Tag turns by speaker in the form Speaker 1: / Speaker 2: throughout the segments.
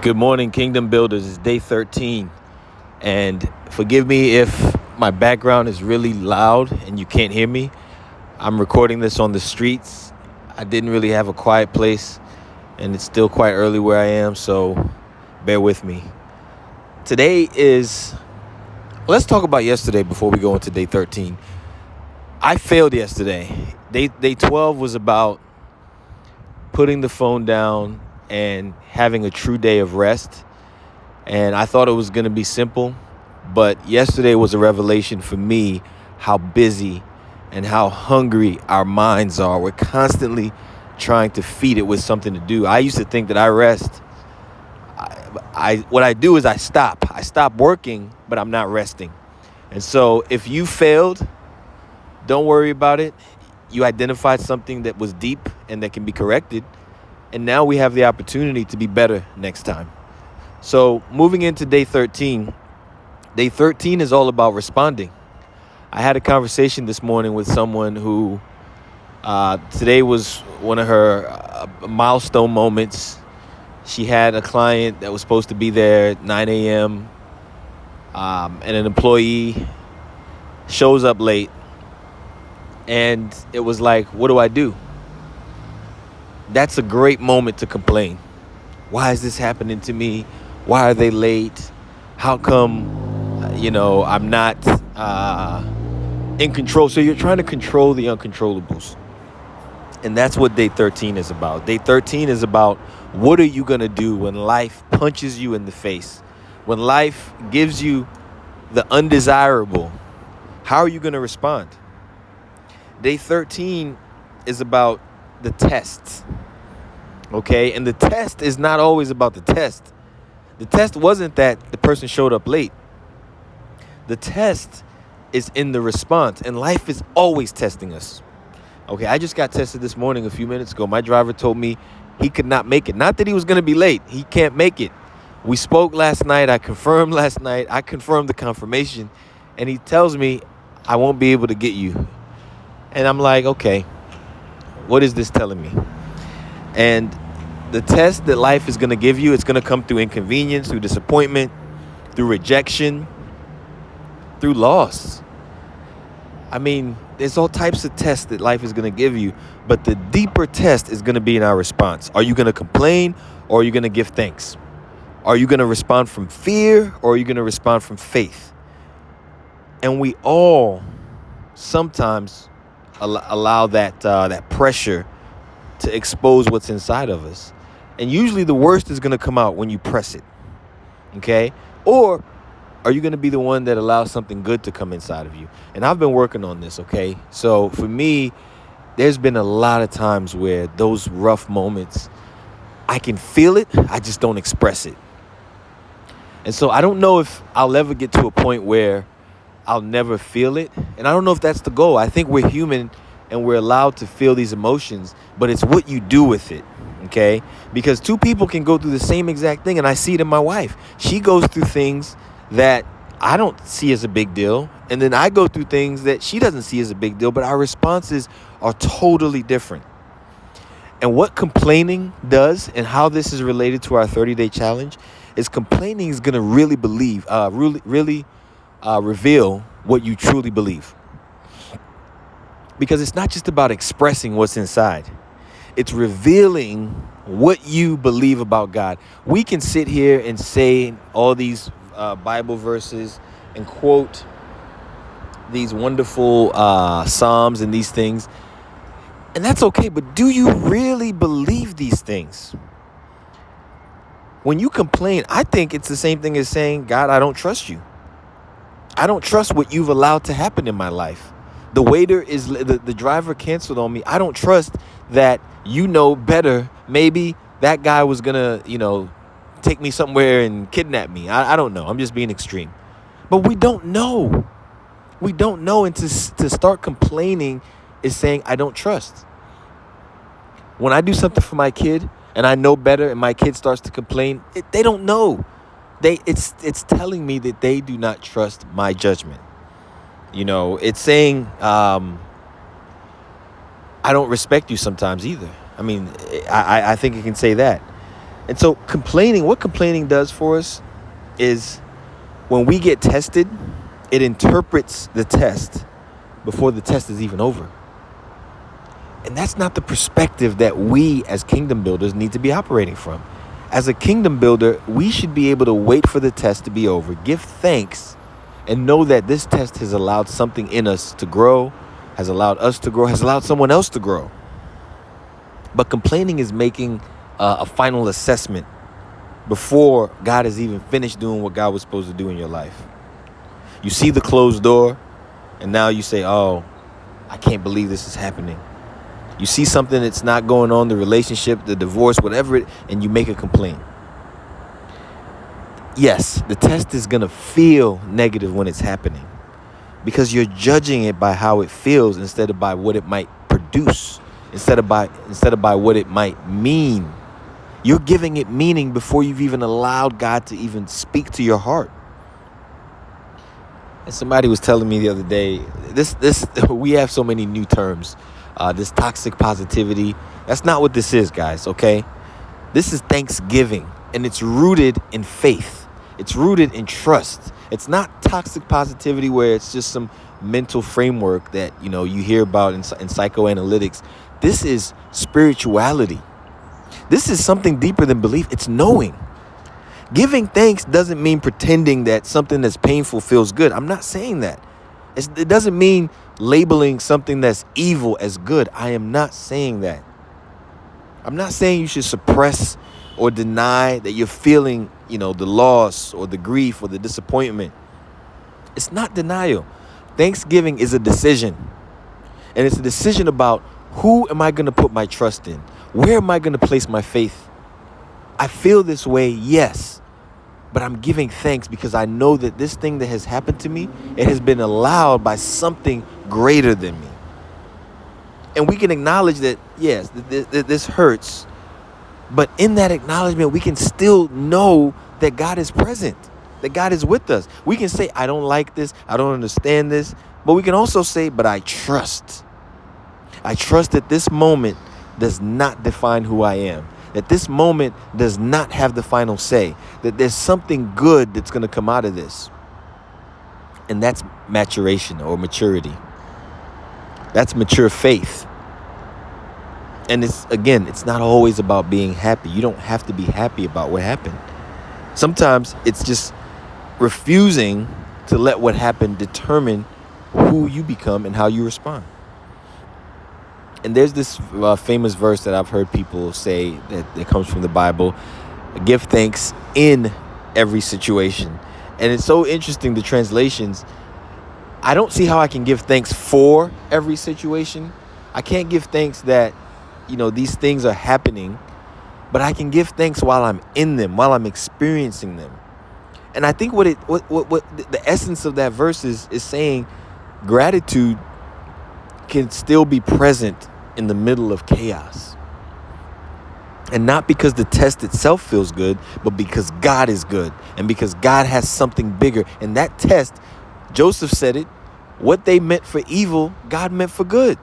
Speaker 1: Good morning, Kingdom Builders. It's day 13. And forgive me if my background is really loud and you can't hear me. I'm recording this on the streets. I didn't really have a quiet place, and it's still quite early where I am, so bear with me. Let's talk about yesterday before we go into day 13. I failed yesterday. Day 12 was about putting the phone down and having a true day of rest. And I thought it was going to be simple, but yesterday was a revelation for me how busy and how hungry our minds are. We're constantly trying to feed it with something to do. I used to think that I rest. What I do is I stop. I stop working, but I'm not resting. And so if you failed, don't worry about it. You identified something that was deep and that can be corrected. And now we have the opportunity to be better next time. So moving into day 13 is all about responding. I had a conversation this morning with someone who today was one of her milestone moments. She had a client that was supposed to be there at 9 a.m. And an employee shows up late. And it was like, what do I do? That's a great moment to complain. Why is this happening to me? Why are they late? How come, I'm not in control? So you're trying to control the uncontrollables. And that's what day 13 is about. Day 13 is about what are you going to do when life punches you in the face? When life gives you the undesirable, how are you going to respond? Day 13 is about the test, okay? And the test is not always about the test. The test wasn't that the person showed up late. The test is in the response, and life is always testing us. Okay, I just got tested this morning a few minutes ago. My driver told me he could not make it. Not that he was going to be late. He can't make it. We spoke last night. I confirmed last night. I confirmed the confirmation, and he tells me I won't be able to get you. And I'm like, okay, what is this telling me? And the test that life is going to give you, it's going to come through inconvenience, through disappointment, through rejection, through loss. I mean, there's all types of tests that life is going to give you, but the deeper test is going to be in our response. Are you going to complain, or are you going to give thanks? Are you going to respond from fear, or are you going to respond from faith? And we all sometimes allow that pressure to expose what's inside of us. And usually the worst is going to come out when you press it, okay? Or are you going to be the one that allows something good to come inside of you? And I've been working on this, okay? So for me, there's been a lot of times where those rough moments, I can feel it, I just don't express it. And so I don't know if I'll ever get to a point where I'll never feel it. And I don't know if that's the goal. I think we're human and we're allowed to feel these emotions, but it's what you do with it, okay? Because two people can go through the same exact thing, and I see it in my wife. She goes through things that I don't see as a big deal, and then I go through things that she doesn't see as a big deal, but our responses are totally different. And what complaining does, and how this is related to our 30-day challenge, is complaining is going to really reveal what you truly believe. Because it's not just about expressing what's inside. It's revealing what you believe about God. We can sit here and say all these Bible verses and quote these wonderful Psalms and these things. And that's okay, but do you really believe these things? When you complain, I think it's the same thing as saying, God, I don't trust you. I don't trust what you've allowed to happen in my life. The waiter the driver canceled on me. I don't trust that you know better. Maybe that guy was going to, take me somewhere and kidnap me. I don't know. I'm just being extreme. But we don't know. We don't know. And to start complaining is saying, I don't trust. When I do something for my kid and I know better and my kid starts to complain, they don't know. It's telling me that they do not trust my judgment. It's saying, I don't respect you sometimes either. I mean, I think it can say that. And so what complaining does for us is when we get tested, it interprets the test before the test is even over. And that's not the perspective that we as kingdom builders need to be operating from. As a kingdom builder, we should be able to wait for the test to be over, give thanks, and know that this test has allowed something in us to grow, has allowed us to grow, has allowed someone else to grow. But complaining is making a final assessment before God has even finished doing what God was supposed to do in your life. You see the closed door, and now you say, oh, I can't believe this is happening. You see something that's not going on, the relationship, the divorce, whatever it, and you make a complaint. Yes, the test is going to feel negative when it's happening because you're judging it by how it feels instead of by what it might produce, instead of by what it might mean. You're giving it meaning before you've even allowed God to even speak to your heart. And somebody was telling me the other day, this we have so many new terms. This toxic positivity. That's not what this is, guys, okay? This is thanksgiving, and it's rooted in faith. It's rooted in trust. It's not toxic positivity where it's just some mental framework that, you hear about in psychoanalytics. This is spirituality. This is something deeper than belief. It's knowing. Giving thanks doesn't mean pretending that something that's painful feels good. I'm not saying that. It doesn't mean labeling something that's evil as good. I am not saying that. I'm not saying you should suppress or deny that you're feeling, the loss or the grief or the disappointment. It's not denial. Thanksgiving is a decision. And it's a decision about who am I going to put my trust in? Where am I going to place my faith? I feel this way, yes. But I'm giving thanks because I know that this thing that has happened to me, it has been allowed by something greater than me. And we can acknowledge that, yes, this hurts. But in that acknowledgement, we can still know that God is present, that God is with us. We can say, I don't like this, I don't understand this. But we can also say, but I trust. I trust that this moment does not define who I am. That this moment does not have the final say. That there's something good that's going to come out of this. And that's maturation or maturity. That's mature faith. And it's not always about being happy. You don't have to be happy about what happened. Sometimes it's just refusing to let what happened determine who you become and how you respond. And there's this famous verse that I've heard people say that comes from the Bible. Give thanks in every situation. And it's so interesting, the translations. I don't see how I can give thanks for every situation. I can't give thanks that, these things are happening. But I can give thanks while I'm in them, while I'm experiencing them. And I think what the essence of that verse is saying, gratitude can still be present in the middle of chaos. And not because the test itself feels good, but because God is good and because God has something bigger. And that test, Joseph said it, what they meant for evil, God meant for good.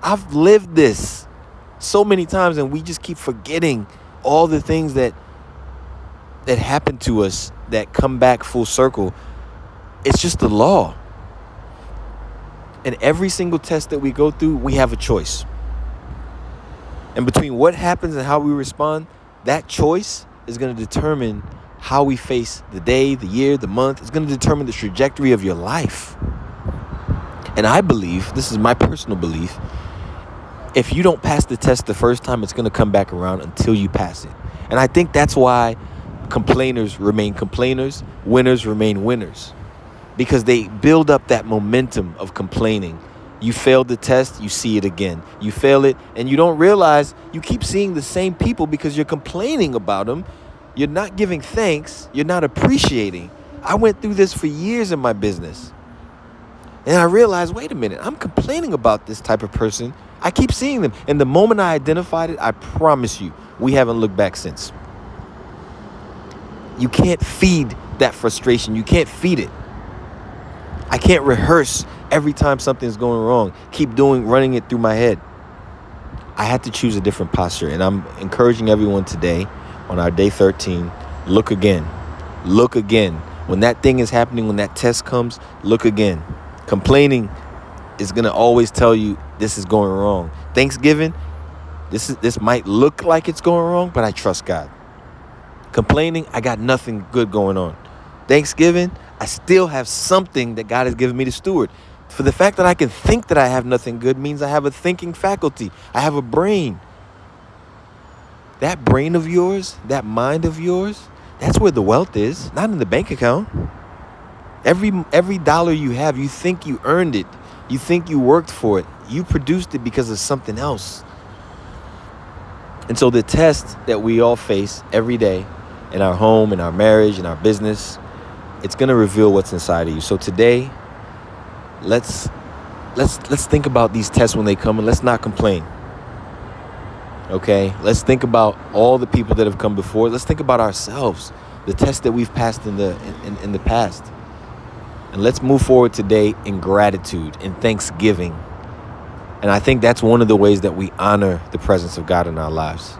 Speaker 1: I've lived this so many times, and we just keep forgetting all the things that happen to us that come back full circle. It's just the law. And every single test that we go through, we have a choice. And between what happens and how we respond, that choice is going to determine how we face the day, the year, the month. It's going to determine the trajectory of your life. And I believe, this is my personal belief, if you don't pass the test the first time, it's going to come back around until you pass it. And I think that's why complainers remain complainers, winners remain winners. Because they build up that momentum of complaining. You failed the test, you see it again. You fail it, and you don't realize you keep seeing the same people because you're complaining about them. You're not giving thanks. You're not appreciating. I went through this for years in my business. And I realized, wait a minute, I'm complaining about this type of person. I keep seeing them. And the moment I identified it, I promise you, we haven't looked back since. You can't feed that frustration. You can't feed it. I can't rehearse every time something's going wrong. Keep running it through my head. I had to choose a different posture. And I'm encouraging everyone today, on our day 13, look again. Look again. When that thing is happening, when that test comes, look again. Complaining is going to always tell you this is going wrong. Thanksgiving, this might look like it's going wrong, but I trust God. Complaining, I got nothing good going on. Thanksgiving, I still have something that God has given me to steward. For the fact that I can think that I have nothing good means I have a thinking faculty. I have a brain. That brain of yours, that mind of yours, that's where the wealth is, not in the bank account. Every dollar you have, you think you earned it. You think you worked for it. You produced it because of something else. And so the test that we all face every day in our home, in our marriage, in our business, it's going to reveal what's inside of you. So today, let's think about these tests when they come, and let's not complain. Okay? Let's think about all the people that have come before. Let's think about ourselves, the tests that we've passed in the past. And let's move forward today in gratitude, in thanksgiving. And I think that's one of the ways that we honor the presence of God in our lives.